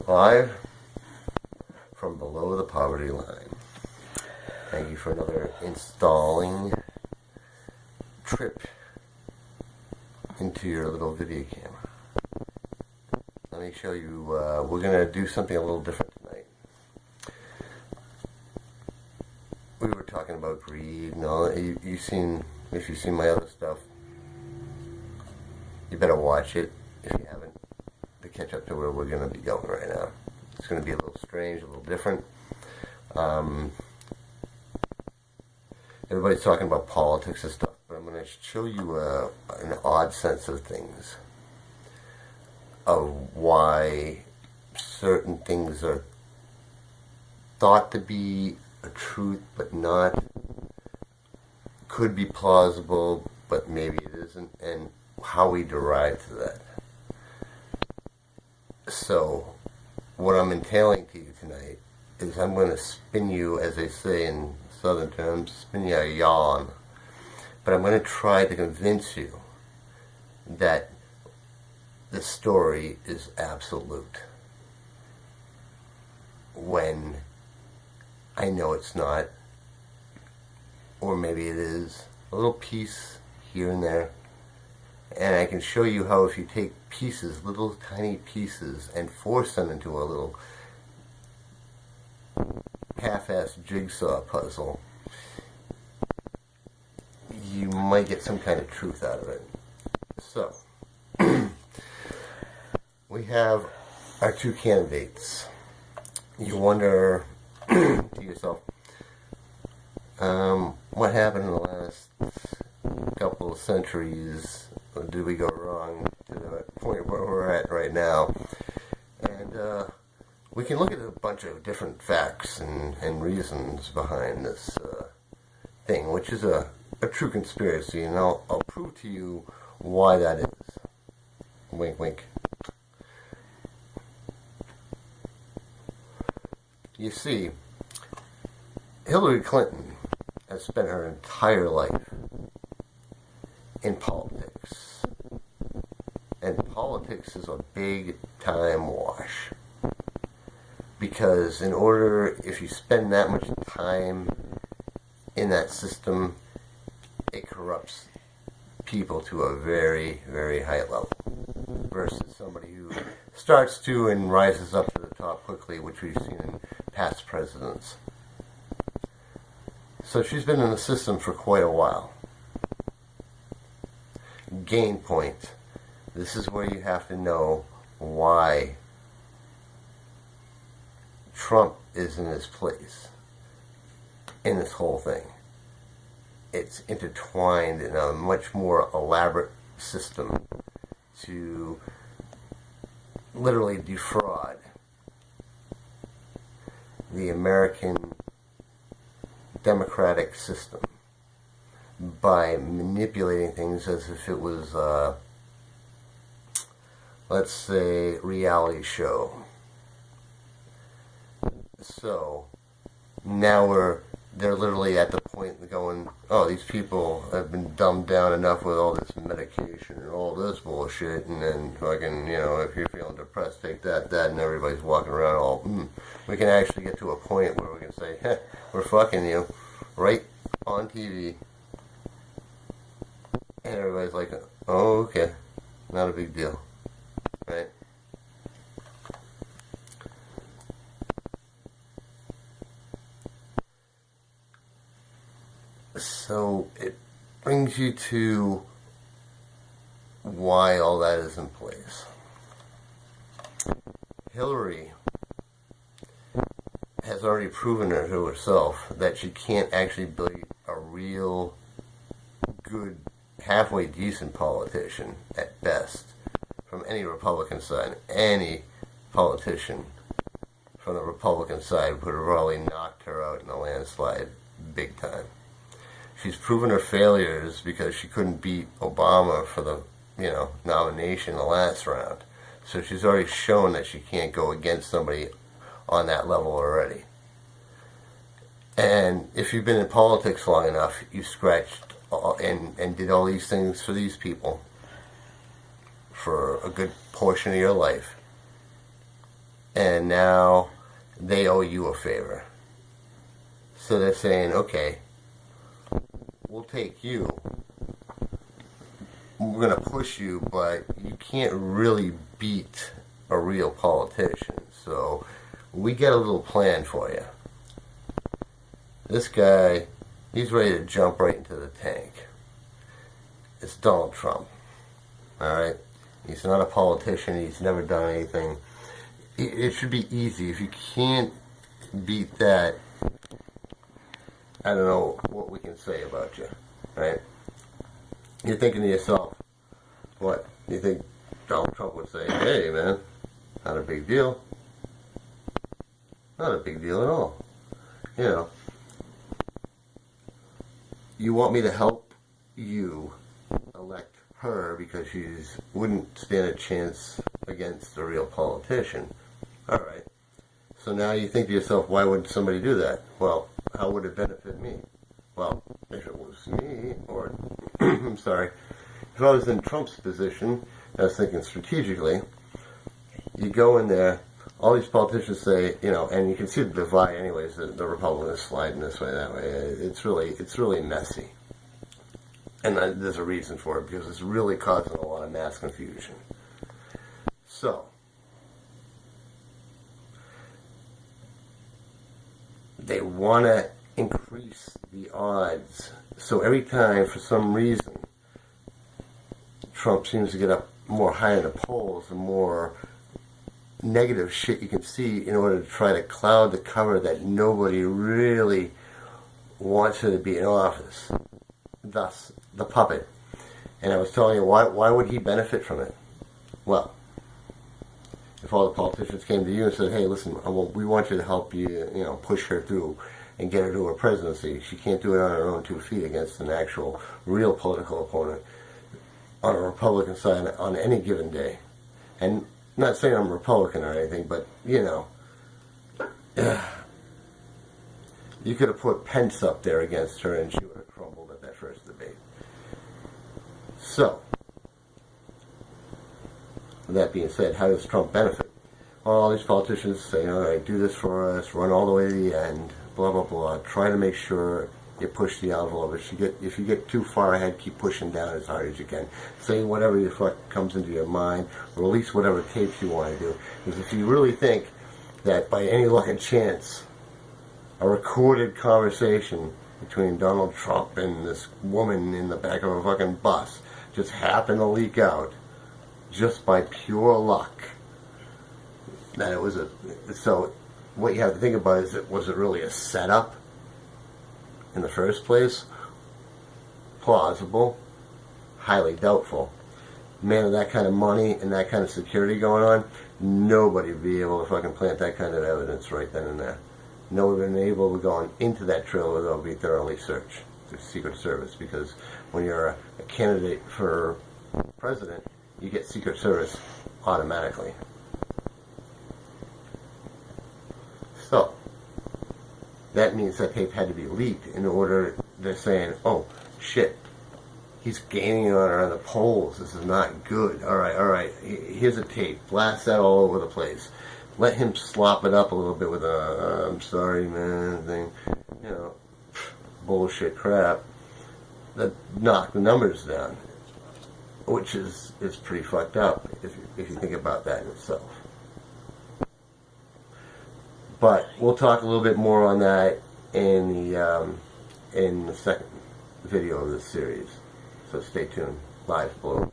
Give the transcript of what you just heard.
Live from below the poverty line. Thank you for another installing trip into your little video camera. Let me show you, we're going to do something a little different tonight. We were talking about greed and all that. If you've seen my other stuff, you better watch it if you haven't, to catch up to where we're going to be going right now. It's going to be a little strange, a little different. Everybody's talking about politics and stuff, but I'm going to show you an odd sense of things, of why certain things are thought to be a truth but not, could be plausible but maybe it isn't, and how we derive to that. So what I'm entailing to you tonight is I'm going to spin you, as they say in southern terms, spin you a yarn, but I'm going to try to convince you that the story is absolute when I know it's not, or maybe it is, a little piece here and there. And I can show you how if you take pieces, little tiny pieces, and force them into a little half-assed jigsaw puzzle, you might get some kind of truth out of it. So, we have our two candidates. You wonder to yourself, what happened in the last couple of centuries? Did we go wrong to the point where we're at right now? And we can look at a bunch of different facts and reasons behind this thing, which is a true conspiracy, and I'll prove to you why that is. Wink, wink. You see, Hillary Clinton has spent her entire life in politics. And politics is a big time wash. Because in order, if you spend that much time in that system, it corrupts people to a very, very high level. Versus somebody who starts to and rises up to the top quickly, which we've seen in past presidents. So she's been in the system for quite a while. Gain point. This is where you have to know why Trump is in his place in this whole thing. It's intertwined in a much more elaborate system to literally defraud the American democratic system by manipulating things as if it was, let's say, reality show. So now they're literally at the point going, oh, these people have been dumbed down enough with all this medication and all this bullshit, and then fucking, if you're feeling depressed, take that, and everybody's walking around all, we can actually get to a point where we can say, hey, we're fucking you, right on TV. And everybody's like, oh, okay, not a big deal, right? So it brings you to why all that is in place. Hillary has already proven to herself that she can't actually be a real good, halfway decent politician at best from any Republican side. Any politician from the Republican side would have probably knocked her out in a landslide big time. She's proven her failures because she couldn't beat Obama for the, nomination in the last round. So she's already shown that she can't go against somebody on that level already. And if you've been in politics long enough, you scratched and did all these things for these people for a good portion of your life, and now they owe you a favor. So they're saying, okay, we'll take you. We're going to push you, but you can't really beat a real politician. So we got a little plan for you. This guy, he's ready to jump right into the tank. It's Donald Trump. Alright? He's not a politician. He's never done anything. It should be easy. If you can't beat that, I don't know what we can say about you. Right? You're thinking to yourself, what? You think Donald Trump would say, hey man, not a big deal. Not a big deal at all. You know, you want me to help you elect her because she wouldn't stand a chance against a real politician. Alright. So now you think to yourself, why would somebody do that? Well, how would it benefit me? Well, if it was me, or, I'm sorry, if I was in Trump's position, I was thinking strategically, you go in there, all these politicians say, you know, and you can see the divide anyways, the Republicans sliding this way, that way. It's really messy. And there's a reason for it, because it's really causing a lot of mass confusion. So, they want to increase the odds. So every time, for some reason, Trump seems to get up more high in the polls, the more negative shit you can see in order to try to cloud the cover that nobody really wants her to be in office. Thus, the puppet. And I was telling you, why would he benefit from it? Well, if all the politicians came to you and said, hey, listen, we want you to help you, push her through and get her to her presidency. She can't do it on her own 2 feet against an actual, real political opponent on a Republican side on any given day. And not saying I'm Republican or anything, but, you could have put Pence up there against her and she would have crumbled at that first debate. So, with that being said, how does Trump benefit? All these politicians say, all right, do this for us, run all the way to the end, blah, blah, blah. Try to make sure you push the envelope. If you get too far ahead, keep pushing down as hard as you can. Say whatever the fuck comes into your mind. Release whatever tapes you want to do. Because if you really think that by any luck and chance, a recorded conversation between Donald Trump and this woman in the back of a fucking bus just happened to leak out, just by pure luck, that it was so what you have to think about is, was it really a setup in the first place? Plausible, highly doubtful. Man with that kind of money and that kind of security going on, nobody would be able to fucking plant that kind of evidence right then and there. No one would have been able to go into that trail without being thoroughly searched through Secret Service, because when you're a candidate for president, you get Secret Service automatically. So, that means that tape had to be leaked in order, they're saying, oh, shit, he's gaining on her on the polls, this is not good. Alright, here's a tape, blast that all over the place. Let him slop it up a little bit with a, I'm sorry man, thing, bullshit crap, that knock the numbers down. Which is pretty fucked up if you think about that in itself. But we'll talk a little bit more on that in the second video of this series. So stay tuned. Live below.